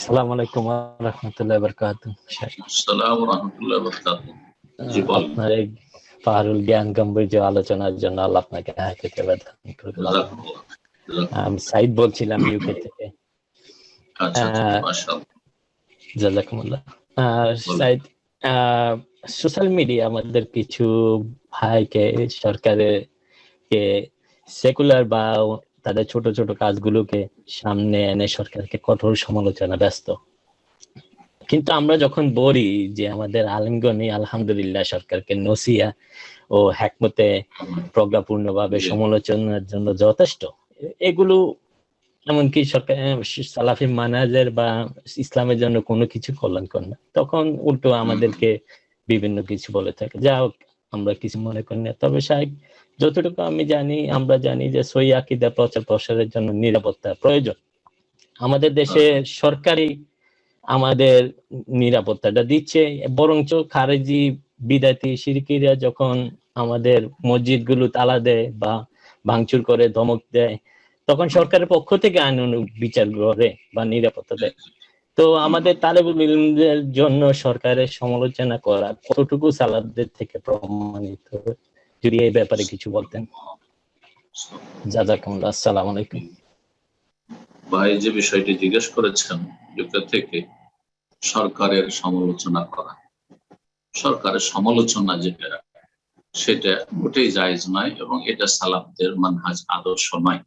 আসসালামু আলাইকুম ওয়া রাহমাতুল্লাহি ওয়া বারাকাতুহু। আসসালামু রহমতুল্লাহ বরকাতুহু। জি বলেন। আপনার এই পারুল জ্ঞান গম্ভীর্য আলোচনার জন্য আল্লাহ আপনাকে হায়াতে দান করুন। জাযাকুমুল্লাহ। আমি সাইদ বলছিলাম ইউকে থেকে। আচ্ছা আচ্ছা, আহ, মাশাআল্লাহ। জাযাকুমুল্লাহ। বলেন। সাইদ, সোশ্যাল মিডিয়া আমাদের কিছু ভাইকে সরকারের কে সেকুলার বা তাদের ছোট ছোট কাজগুলোকে সামনে এনে সরকারকে কঠোর সমালোচনা ব্যস্ত। কিন্তু আমরা যখন বলি যে আমাদের আলেমগণই আলহামদুলিল্লাহ সরকারকে নসিহা ও হ্যাকমতে প্রজ্ঞাপূর্ণভাবে জি সমালোচনার জন্য যথেষ্ট, এগুলো এমনকি সরকার সালাফি মানাজের বা ইসলামের জন্য কোনো কিছু কল্যাণকর না, তখন উল্টো আমাদেরকে বিভিন্ন কিছু বলে থাকে। যা হোক, আমরা কিছু মনে করি না। তবে সাহেব, যতটুকু আমি জানি, আমরা জানি যে সহিহ আকীদা প্রচার প্রসারের জন্য নিরাপত্তা প্রয়োজন। আমাদের দেশে সরকারি আমাদের নিরাপত্তাটা দিচ্ছে, বরঞ্চ খারেজি বিদাতি শিরকিরা যখন আমাদের মসজিদ গুলো তালা দেয় বা ভাঙচুর করে ধমক দেয়, তখন সরকারের পক্ষ থেকে আইনানুগ বিচার করে বা নিরাপত্তা দেয়। তো আমাদের তালেবুল ইলমদের জন্য সরকারের সমালোচনা করা কতটুকু সালাফদের থেকে প্রমাণিত, যদি এই ব্যাপারে কিছু বলতেন। জাযাকুমুল্লাহ। আসসালামু আলাইকুম। ভাই যে বিষয়টি জিজ্ঞেস করেছেন ইউকে থেকে, সরকারের সমালোচনা করা, সরকারের সমালোচনা যেটা, সেটা মোটেই জায়েজ নয় এবং এটা সালাফদের মানহাজ, আদর্শ নয়।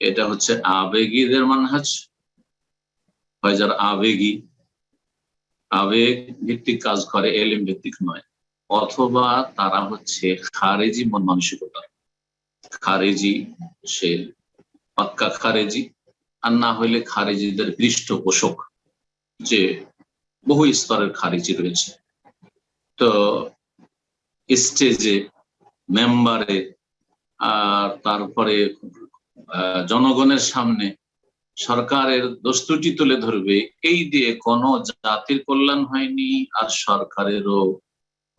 এটা হচ্ছে আবেগীদের মানহাজ। হয় যারা আবেগী, আবেগ ভিত্তিক কাজ করে, এলিম ভিত্তিক নয়, অথবা তারা হচ্ছে খারেজি মন মানসিকতা। খারেজি, সে পাক্কা খারেজি, আর না হইলে খারেজিদের পৃষ্ঠপোষক, যে বহু স্তরের খারেজি রয়েছে। তো স্টেজে, মেম্বারে, আর তারপরে জনগণের সামনে সরকারের দস্তুটি তুলে ধরবে, এই দিয়ে কোনো জাতির কল্যাণ হয়নি, আর সরকারেরও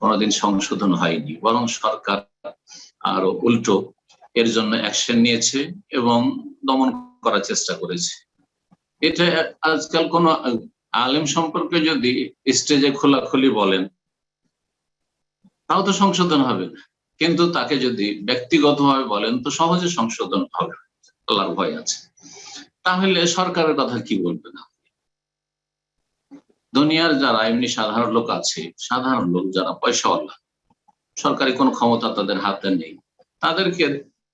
কোনোদিন সংশোধন হয়নি। বরং সরকার আরো উল্টো এর জন্য অ্যাকশন নিয়েছে এবং দমন করার চেষ্টা করেছে। এটা আজকাল কোন আলেম সম্পর্কে যদি স্টেজে খোলাখুলি বলেন, তাও তো সংশোধন হবে না। কিন্তু তাকে যদি ব্যক্তিগতভাবে বলেন, তো সহজে সংশোধন হবে, আল্লাহর ভয় আছে। তাহলে সরকারের কথা কি বলবে না? দুনিয়ার যারা এমনি সাধারণ লোক আছে, সাধারণ লোক যারা পয়সাওয়ালা, সরকারি কোন ক্ষমতা তাদের হাতে নেই, তাদেরকে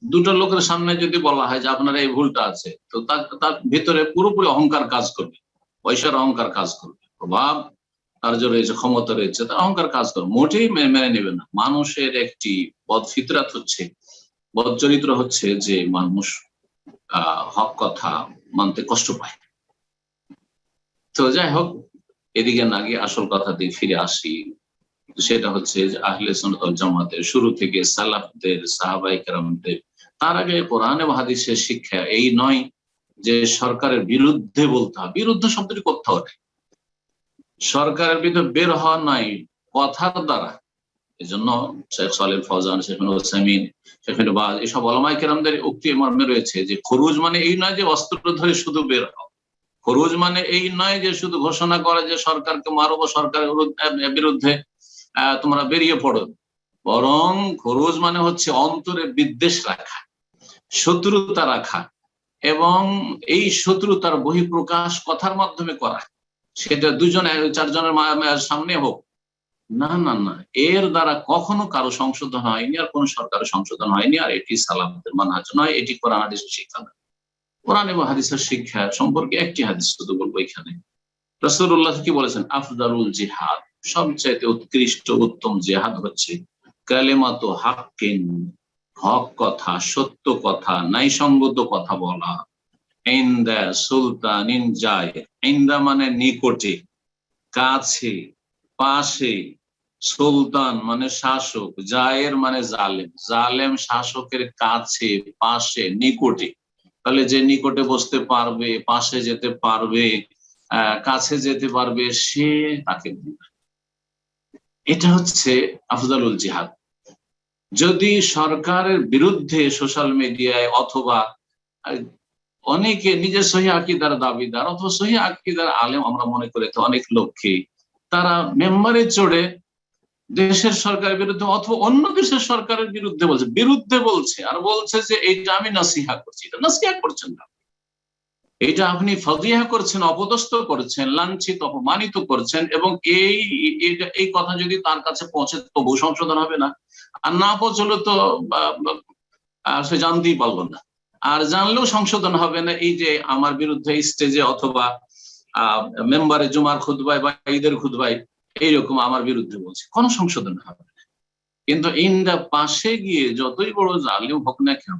দুটো লোকের সামনে যদি বলা হয় যে আপনার এই ভুলটা আছে, তো তার ভিতরে পুরোপুরি অহংকার কাজ করবে, পয়সার অহংকার কাজ করবে, প্রভাব তার যে রয়েছে, ক্ষমতা রয়েছে, তার অহংকার কাজ করবে, মোটেই মেনে নেবে না। মানুষের একটি বদ ফিতরাত হচ্ছে, বদ চরিত্র হচ্ছে যে মানুষ হক কথা মানতে কষ্ট পায়। তো যাই হোক, এদিকে না গিয়ে আসল কথা দিয়ে ফিরে আসি। সেটা হচ্ছে যে আহলে সুন্নাত ওয়াল জামাতের শুরু থেকে সালাফদের, সাহাবায়ে কেরামদের, তার আগে কোরআন এবং হাদিসের শিক্ষা এই নয় যে সরকারের বিরুদ্ধে বলতে হবে। বিরুদ্ধে শব্দটি কোথাও নেই। সরকারের বিরুদ্ধে বের হওয়া নাই কথার দ্বারা। এই জন্য শেখ সালেহ ফওজান, শেখ উসাইমিন, শেখ বাজ, এসব উলামায়ে কেরামদের উক্তি মর্মে রয়েছে যে খরুজ মানে এই নয় যে অস্ত্র ধরে শুধু বের হও। খরুজ মানে এই নয় যে শুধু ঘোষণা করে যে সরকারকে মারো বা সরকারের বিরুদ্ধে তোমরা বেরিয়ে পড়ো। বরং খরুজ মানে হচ্ছে অন্তরে বিদ্বেষ রাখা, শত্রুতা রাখা, এবং এই শত্রুতার বহিঃপ্রকাশ কথার মাধ্যমে করা। সেটা দুজন চারজনের সামনে হোক, না না না, এর দ্বারা কখনো কারো সংশোধন হয়নি, আর কোন সরকারের সংশোধন হয়নি। আর এটি সালাফদের মানহাজ নয়, এটি কোরআন হাদিসের শিক্ষা নয়। কোরআন এবং হাদিসের শিক্ষা সম্পর্কে একটি হাদিস শুধু বলবো এখানে। রাসূলুল্লাহ কি বলেছেন? আফদালুল জিহাদ, সবচাইতে উৎকৃষ্ট উত্তম জিহাদ হচ্ছে কালিমাতু হাক্কিন, হক কথা, সত্য কথা, ন্যায়সঙ্গত কথা বলা, ইনদা সুলতানিন জায়ের, ইনদা মানে নিকটে, কাছে, পাশে, সুলতান মানে শাসক, জায়ের মানে জালেম, জালেম শাসকের কাছে, পাশে, নিকটে। তাহলে যে নিকটে বসতে পারবে, পাশে যেতে পারবে, কাছে যেতে পারবে, সে তাকে বলবে। এটা হচ্ছে আফজালুল জিহাদ। যদি সরকারের বিরুদ্ধে সোশ্যাল মিডিয়ায় অথবা অনেকে নিজের সহি আকীদার দাবিদার অথবা সহি আকীদার আলেম আমরা মনে করে অনেক লোককে তারা মেম্বারে চড়ে দেশের সরকারের বিরুদ্ধে অথবা অন্য দেশের সরকারের বিরুদ্ধে বলছে আর বলছে যে এইটা আমি নাসিহা করছি। এটা নাসিহা করছেন না, এটা আপনি ফাদিহা করছেন, অপদস্থ করছেন, লাঞ্ছিত অপমানিত করছেন। এবং এই কথা যদি তার কাছে পৌঁছে তবু সংশোধন হবে না, আর না পৌঁছলে তো সে জানতেই পারলো না, আর জানলেও সংশোধন হবে না। এই যে আমার বিরুদ্ধে স্টেজে অথবা মেম্বারে জুমার খুতবায় বা ঈদের খুতবায় এইরকম আমার বিরুদ্ধে বলছে, কোনো সংশোধন হবে না। কিন্তু ইন্ডা পাশে গিয়ে যতই বড় জালিম হোক না কেন,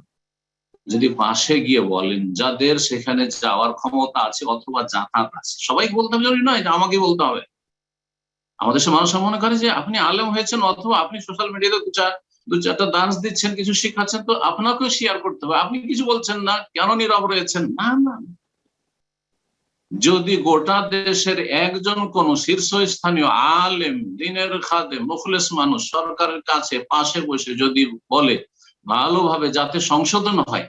যদি পাশে গিয়ে বলেন, যাদের সেখানে যাওয়ার ক্ষমতা আছে অথবা যাতায়াত আছে, সবাইকে বলতে হবে জরুরি নয় যে আমাকে বলতে হবে। আমাদের সে মানুষ মনে করে যে আপনি আলেম হয়েছেন অথবা আপনি সোশ্যাল মিডিয়াতে দু চারটা ডান্স দিচ্ছেন, কিছু শিখাচ্ছেন, তো আপনাকেও শেয়ার করতে হবে। আপনি কিছু বলছেন না, কেন নীরব রয়েছেন? না না, যদি গোটা দেশের একজন কোন শীর্ষস্থানীয় আলেম, দ্বীনের খাদেম, মুখলেস মানুষ সরকারের কাছে পাশে বসে যদি বলে ভালোভাবে যাতে সংশোধন হয়,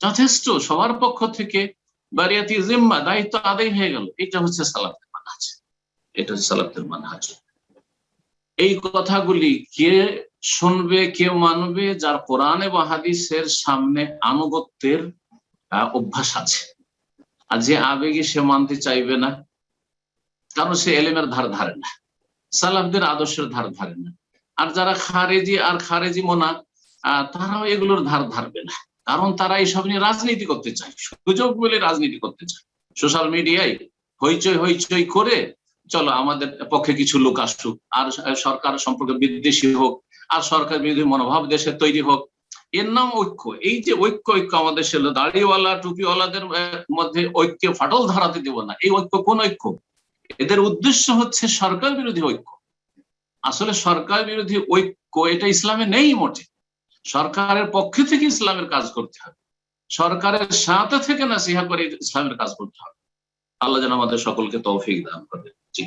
যথেষ্ট। সবার পক্ষ থেকে বারিয়াতি জিম্মা, দায়িত্ব আদায় হয়ে গেল। এটা হচ্ছে সালাফের মানহাজ, এটা হচ্ছে সালাফের মানহাজ। এই কথাগুলি কে শুনবে, কে মানবে? যার কোরআন এবং হাদিসের সামনে আনুগত্যের অভ্যাস আছে। আর যে আবেগে সে মানতে চাইবে না, কারণ সে এলেমের ধার ধারে না, সালাফদের আদর্শের ধার ধারে না। আর যারা খারেজি মোনা, তারাও এগুলোর ধার ধারবে না, কারণ তারা এইসব নিয়ে রাজনীতি করতে চায়, সুযোগ পেলে রাজনীতি করতে চায়। সোশ্যাল মিডিয়ায় হইচই করে চলো আমাদের পক্ষে কিছু লোক আসুক, আর সরকার সম্পর্কে বিদ্বেষী হোক, আর সরকার বিরোধী মনোভাব দেশে তৈরি হোক, এর নাম ঐক্য। এই যে ঐক্য আমাদের ছিল, দাড়িওয়ালা টুপিওয়ালাদের মধ্যে ঐক্যে ফাটল ধরাতে দেব না। এই ঐক্য কোন ঐক্য? এদের উদ্দেশ্য হচ্ছে সরকার বিরোধী ঐক্য। আসলে সরকার বিরোধী ঐক্য এটা ইসলামে নেই মোটে। সরকারের পক্ষে থেকে ইসলামের কাজ করতে হবে, সরকারের সাথে থেকে নাসিহা করে ইসলামের কাজ করতে হবে। আল্লাহ যেন আমাদের সকলকে তৌফিক দান করে। জি।